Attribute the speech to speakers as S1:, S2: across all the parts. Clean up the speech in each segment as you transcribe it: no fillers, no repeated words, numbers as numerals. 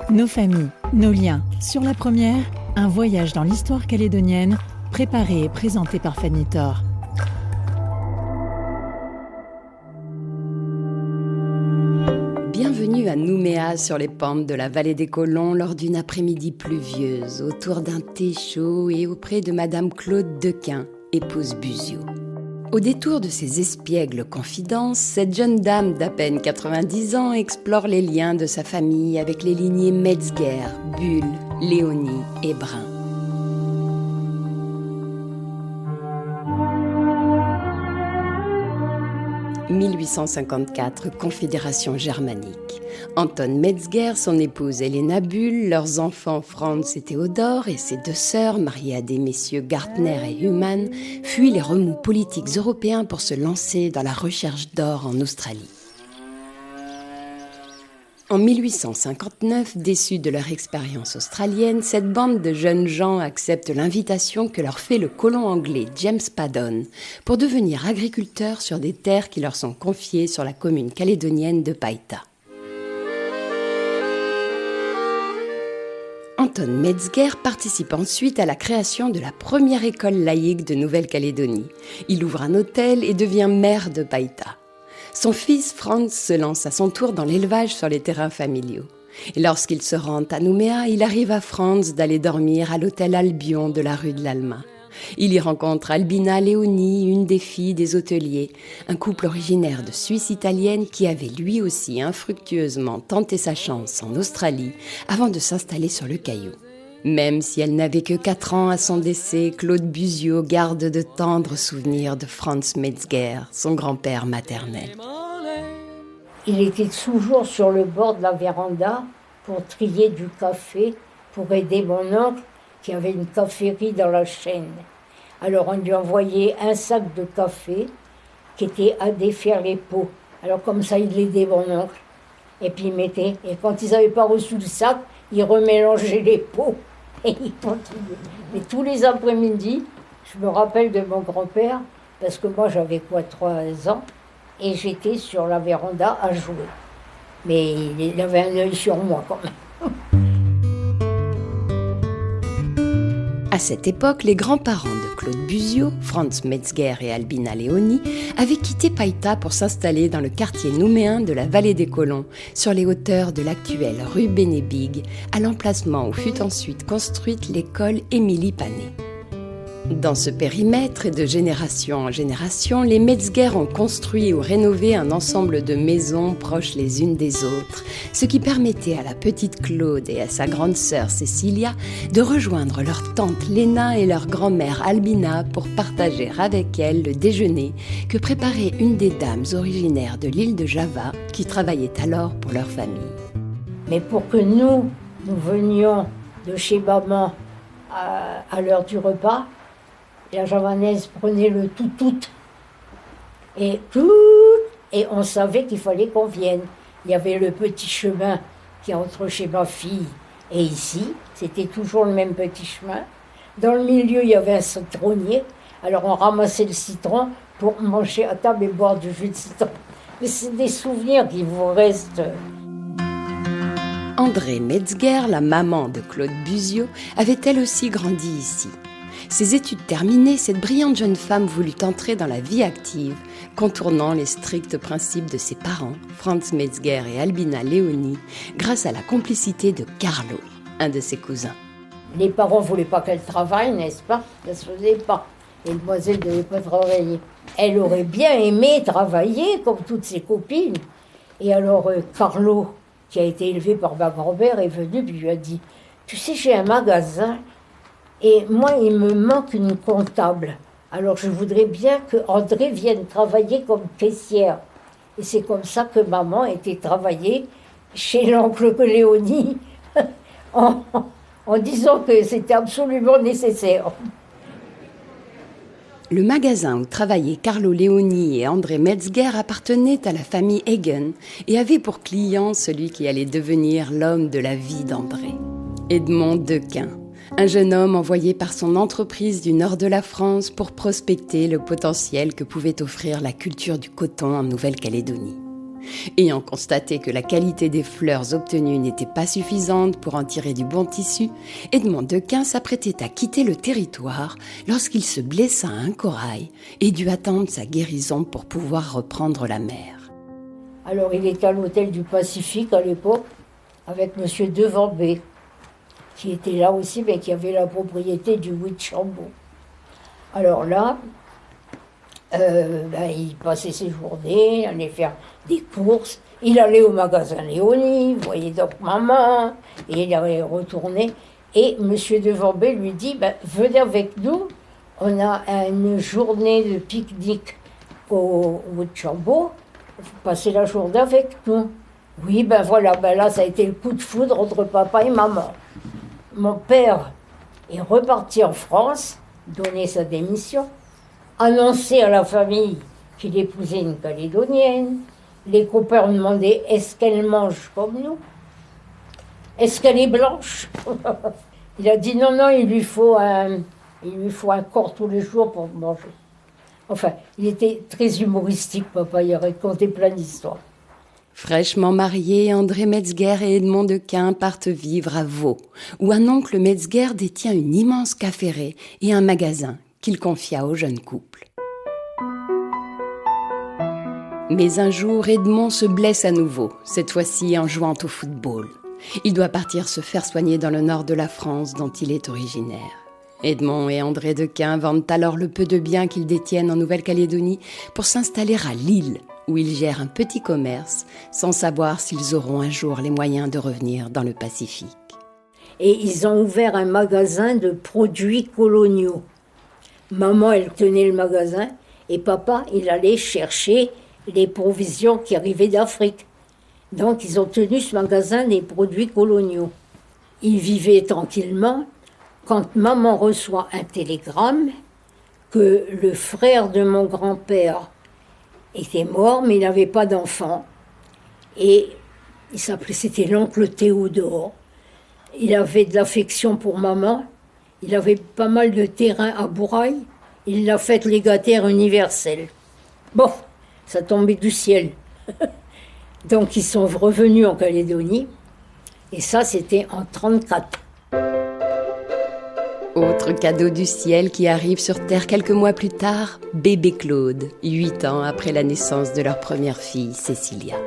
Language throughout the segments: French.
S1: Nos familles, nos liens. Sur la première, un voyage dans l'histoire calédonienne, préparé et présenté par Fanny Thor.
S2: Bienvenue à Nouméa, sur les pentes de la vallée des Colons, lors d'une après-midi pluvieuse, autour d'un thé chaud et auprès de Madame Claude Dequin, épouse Buziot. Au détour de ses espiègles confidences, cette jeune dame d'à peine 90 ans explore les liens de sa famille avec les lignées Metzger, Bull, Léonie et Brun. « 1854, Confédération germanique. Anton Metzger, son épouse Helena Bull, leurs enfants Franz et Théodore et ses deux sœurs, mariées à des messieurs Gartner et Humann, fuient les remous politiques européens pour se lancer dans la recherche d'or en Australie. En 1859, déçus de leur expérience australienne, cette bande de jeunes gens accepte l'invitation que leur fait le colon anglais James Paddon pour devenir agriculteurs sur des terres qui leur sont confiées sur la commune calédonienne de Païta. Anton Metzger participe ensuite à la création de la première école laïque de Nouvelle-Calédonie. Il ouvre un hôtel et devient maire de Païta. Son fils Franz se lance à son tour dans l'élevage sur les terrains familiaux. Et lorsqu'il se rend à Nouméa, il arrive à Franz d'aller dormir à l'hôtel Albion de la rue de l'Alma. Il y rencontre Albina Léonie, une des filles des hôteliers, un couple originaire de Suisse italienne qui avait lui aussi infructueusement tenté sa chance en Australie avant de s'installer sur le Caillou. Même si elle n'avait que 4 ans à son décès, Claude Buziot garde de tendres souvenirs de Franz Metzger, son grand-père maternel.
S3: Il était toujours sur le bord de la véranda pour trier du café, pour aider mon oncle qui avait une caféterie dans la Chaîne. Alors on lui envoyait un sac de café qui était à défaire les pots. Alors comme ça, il aidait mon oncle. Et puis il mettait. Et quand ils n'avaient pas reçu le sac, ils remélangeaient les pots. Et ils continuaient. Mais tous les après-midi, je me rappelle de mon grand-père, parce que moi j'avais 3 ans, et j'étais sur la véranda à jouer. Mais il avait un œil sur moi quand même.
S2: À cette époque, les grands-parents de Claude Buziot, Franz Metzger et Albina Léonie, avaient quitté Païta pour s'installer dans le quartier nouméen de la vallée des Colons, sur les hauteurs de l'actuelle rue Bénébig, à l'emplacement où fut ensuite construite l'école Émilie Panet. Dans ce périmètre et de génération en génération, les Metzger ont construit ou rénové un ensemble de maisons proches les unes des autres, ce qui permettait à la petite Claude et à sa grande sœur Cécilia de rejoindre leur tante Léna et leur grand-mère Albina pour partager avec elle le déjeuner que préparait une des dames originaires de l'île de Java qui travaillait alors pour leur famille.
S3: Mais pour que nous venions de chez maman à l'heure du repas, la javanaise prenait le tout et on savait qu'il fallait qu'on vienne. Il y avait le petit chemin qui est entre chez ma fille et ici, c'était toujours le même petit chemin. Dans le milieu, il y avait un citronnier, alors on ramassait le citron pour manger à table et boire du jus de citron. Mais c'est des souvenirs qui vous restent.
S2: Andrée Metzger, la maman de Claude Buziot, avait elle aussi grandi ici. Ses études terminées, cette brillante jeune femme voulut entrer dans la vie active, contournant les stricts principes de ses parents, Franz Metzger et Albina Léonie, grâce à la complicité de Carlo, un de ses cousins.
S3: Les parents ne voulaient pas qu'elle travaille, n'est-ce pas? Ça ne se faisait pas. Les demoiselles ne devaient pas travailler. Elle aurait bien aimé travailler, comme toutes ses copines. Et alors, Carlo, qui a été élevé par ma grand-mère, est venu et lui a dit « Tu sais, j'ai un magasin. Et moi, il me manque une comptable. Alors, je voudrais bien que André vienne travailler comme caissière. » Et c'est comme ça que maman était travaillée chez l'oncle Léonie, en disant que c'était absolument nécessaire.
S2: Le magasin où travaillaient Carlo Léonie et André Metzger appartenait à la famille Hagen et avait pour client celui qui allait devenir l'homme de la vie d'André, Edmond Dequin. Un jeune homme envoyé par son entreprise du nord de la France pour prospecter le potentiel que pouvait offrir la culture du coton en Nouvelle-Calédonie. Ayant constaté que la qualité des fleurs obtenues n'était pas suffisante pour en tirer du bon tissu, Edmond Dequin s'apprêtait à quitter le territoire lorsqu'il se blessa à un corail et dut attendre sa guérison pour pouvoir reprendre la mer.
S3: Alors il était à l'hôtel du Pacifique à l'époque avec M. Devambé, qui était là aussi, mais qui avait la propriété du Huitchambault. Alors là, il passait ses journées, il allait faire des courses, il allait au magasin Léonie, il voyait donc maman, et il allait retourner. Et M. Devambé lui dit, venez avec nous, on a une journée de pique-nique au Huitchambault, vous passez la journée avec nous. Oui, voilà, là ça a été le coup de foudre entre papa et maman. Mon père est reparti en France, donner sa démission, annoncer à la famille qu'il épousait une Calédonienne. Les copains ont demandé, est-ce qu'elle mange comme nous? Est-ce qu'elle est blanche? Il a dit non, il lui faut un corps tous les jours pour manger. Enfin, il était très humoristique, papa, il a raconté plein d'histoires.
S2: Fraîchement mariés, André Metzger et Edmond Dequin partent vivre à Vaud, où un oncle Metzger détient une immense caféteria et un magasin qu'il confia au jeune couple. Mais un jour, Edmond se blesse à nouveau, cette fois-ci en jouant au football. Il doit partir se faire soigner dans le nord de la France dont il est originaire. Edmond et André Dequin vendent alors le peu de biens qu'ils détiennent en Nouvelle-Calédonie pour s'installer à Lille, où ils gèrent un petit commerce, sans savoir s'ils auront un jour les moyens de revenir dans le Pacifique.
S3: Et ils ont ouvert un magasin de produits coloniaux. Maman, elle tenait le magasin, et papa, il allait chercher les provisions qui arrivaient d'Afrique. Donc, ils ont tenu ce magasin des produits coloniaux. Ils vivaient tranquillement quand maman reçoit un télégramme que le frère de mon grand-père était mort, mais il n'avait pas d'enfant. Et c'était l'oncle Théodore. Il avait de l'affection pour maman. Il avait pas mal de terrain à Bourail. Il l'a fait légataire universel. Bon, ça tombait du ciel. Donc ils sont revenus en Calédonie. Et ça, c'était en 1934.
S2: Autre cadeau du ciel qui arrive sur Terre quelques mois plus tard, bébé Claude, 8 ans après la naissance de leur première fille, Cécilia.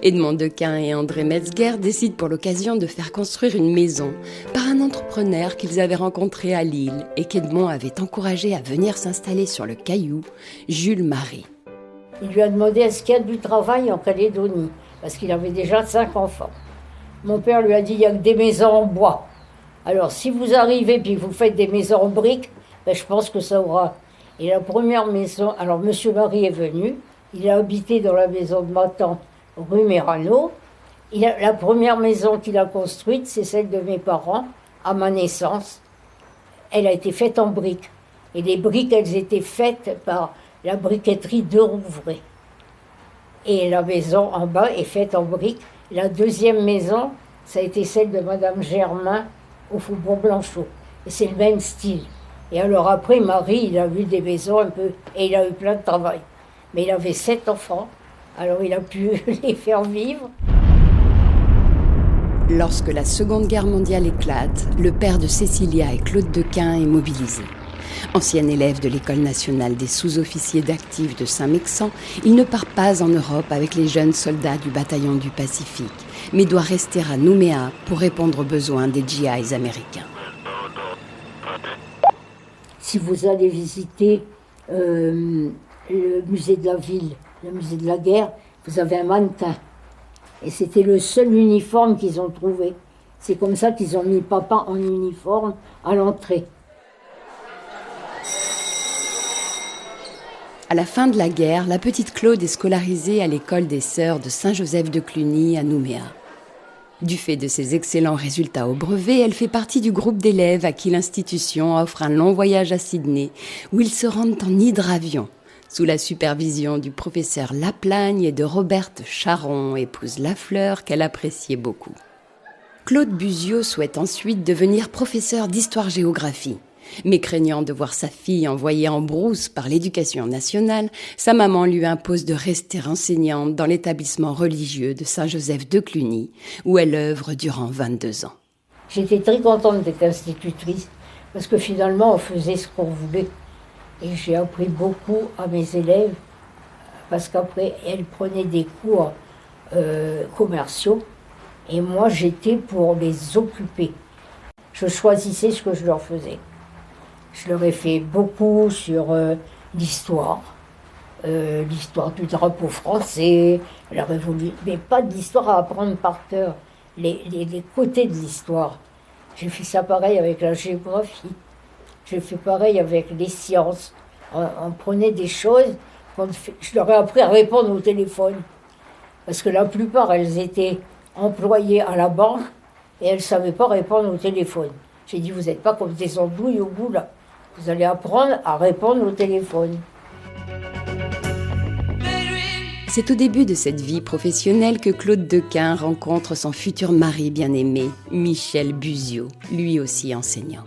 S2: Edmond Dequin et André Metzger décident pour l'occasion de faire construire une maison par un entrepreneur qu'ils avaient rencontré à Lille et qu'Edmond avait encouragé à venir s'installer sur le Caillou, Jules Marie.
S3: Il lui a demandé est-ce qu'il y a du travail en Calédonie, parce qu'il avait déjà 5 enfants. Mon père lui a dit il n'y a que des maisons en bois. Alors, si vous arrivez et que vous faites des maisons en briques, je pense que ça aura. Et la première maison, alors M. Marie est venu, il a habité dans la maison de ma tante, rue Mérano. La première maison qu'il a construite, c'est celle de mes parents, à ma naissance. Elle a été faite en briques. Et les briques, elles étaient faites par la briqueterie de Rouvray. Et la maison en bas est faite en briques. La deuxième maison, ça a été celle de Madame Germain, au Faubourg Blanchot. Et c'est le même style. Et alors après, Marie, il a eu des maisons un peu, et il a eu plein de travail. Mais il avait 7 enfants, alors il a pu les faire vivre.
S2: Lorsque la Seconde Guerre mondiale éclate, le père de Cécilia et Claude Dequin est mobilisé. Ancien élève de l'École nationale des sous-officiers d'actifs de Saint-Mexan, il ne part pas en Europe avec les jeunes soldats du bataillon du Pacifique, mais doit rester à Nouméa pour répondre aux besoins des GIs américains.
S3: Si vous allez visiter le musée de la ville, le musée de la guerre, vous avez un mannequin. Et c'était le seul uniforme qu'ils ont trouvé. C'est comme ça qu'ils ont mis papa en uniforme à l'entrée.
S2: À la fin de la guerre, la petite Claude est scolarisée à l'école des Sœurs de Saint-Joseph de Cluny à Nouméa. Du fait de ses excellents résultats au brevet, elle fait partie du groupe d'élèves à qui l'institution offre un long voyage à Sydney, où ils se rendent en hydravion, sous la supervision du professeur Laplagne et de Roberte Charon, épouse Lafleur qu'elle appréciait beaucoup. Claude Buzio souhaite ensuite devenir professeur d'histoire-géographie, Mais craignant de voir sa fille envoyée en brousse par l'éducation nationale, sa maman lui impose de rester enseignante dans l'établissement religieux de Saint-Joseph de Cluny, où elle œuvre durant 22 ans.
S3: J'étais très contente d'être institutrice, parce que finalement, on faisait ce qu'on voulait. Et j'ai appris beaucoup à mes élèves, parce qu'après, elles prenaient des cours commerciaux, et moi, j'étais pour les occuper. Je choisissais ce que je leur faisais. Je leur ai fait beaucoup sur l'histoire du drapeau français, la Révolution, mais pas de l'histoire à apprendre par cœur, les côtés de l'histoire. J'ai fait ça pareil avec la géographie, j'ai fait pareil avec les sciences. On prenait des choses, je leur ai appris à répondre au téléphone, parce que la plupart, elles étaient employées à la banque, et elles ne savaient pas répondre au téléphone. J'ai dit, vous n'êtes pas comme des andouilles au bout là. Vous allez apprendre à répondre au téléphone.
S2: C'est au début de cette vie professionnelle que Claude Dequin rencontre son futur mari bien-aimé, Michel Buziot, lui aussi enseignant.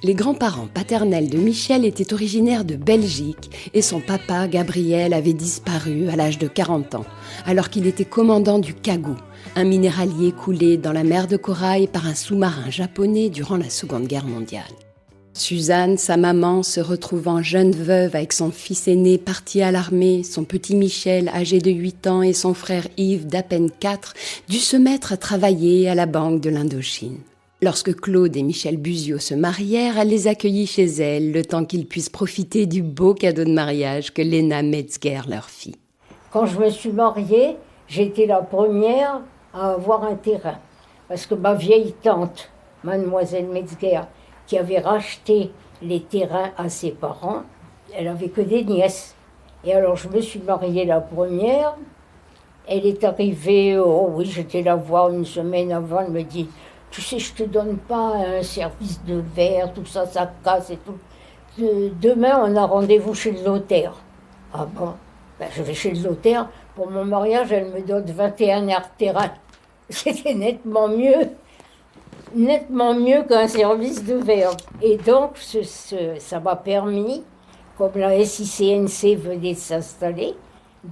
S2: Les grands-parents paternels de Michel étaient originaires de Belgique et son papa, Gabriel, avait disparu à l'âge de 40 ans, alors qu'il était commandant du Kagou, un minéralier coulé dans la mer de Corail par un sous-marin japonais durant la Seconde Guerre mondiale. Suzanne, sa maman, se retrouvant jeune veuve avec son fils aîné parti à l'armée, son petit Michel, âgé de 8 ans, et son frère Yves, d'à peine 4, dut se mettre à travailler à la Banque de l'Indochine. Lorsque Claude et Michel Buziot se marièrent, elle les accueillit chez elle, le temps qu'ils puissent profiter du beau cadeau de mariage que Léna Metzger leur fit.
S3: Quand je me suis mariée, j'étais la première à avoir un terrain. Parce que ma vieille tante, mademoiselle Metzger, qui avait racheté les terrains à ses parents, elle avait que des nièces. Et alors je me suis mariée la première. Elle est arrivée, oh oui, j'étais la voir une semaine avant, elle me dit, tu sais, je te donne pas un service de verre, tout ça, ça casse et tout. Demain, on a rendez-vous chez le notaire. Ah bon, ben, je vais chez le notaire. Pour mon mariage, elle me donne 21 terrains. C'était nettement mieux qu'un service de verre. Et donc, ça m'a permis, comme la SICNC venait de s'installer,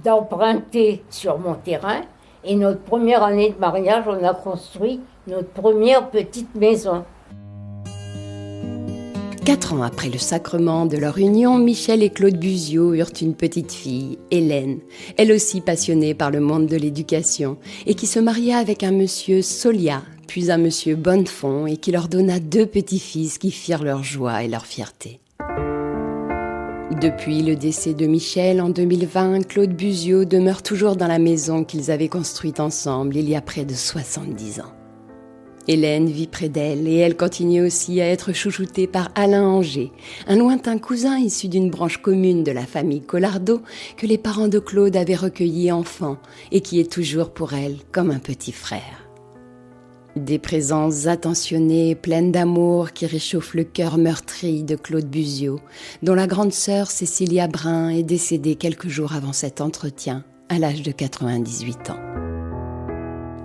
S3: d'emprunter sur mon terrain. Et notre première année de mariage, on a construit notre première petite maison.
S2: 4 ans après le sacrement de leur union, Michel et Claude Buziot eurent une petite fille, Hélène, elle aussi passionnée par le monde de l'éducation, et qui se maria avec un monsieur Solia, puis un monsieur Bonnefond, et qui leur donna 2 petits-fils qui firent leur joie et leur fierté. Depuis le décès de Michel en 2020, Claude Buziot demeure toujours dans la maison qu'ils avaient construite ensemble il y a près de 70 ans. Hélène vit près d'elle et elle continue aussi à être chouchoutée par Alain Anger, un lointain cousin issu d'une branche commune de la famille Collardeau que les parents de Claude avaient recueilli enfant et qui est toujours pour elle comme un petit frère. Des présences attentionnées et pleines d'amour qui réchauffent le cœur meurtri de Claude Buziot, dont la grande sœur Cécilia Brun est décédée quelques jours avant cet entretien, à l'âge de 98 ans.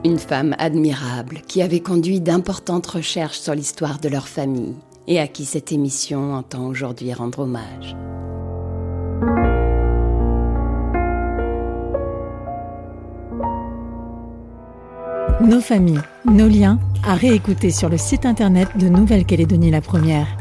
S2: Une femme admirable qui avait conduit d'importantes recherches sur l'histoire de leur famille et à qui cette émission entend aujourd'hui rendre hommage.
S1: Nos familles, nos liens, à réécouter sur le site internet de Nouvelle-Calédonie la Première.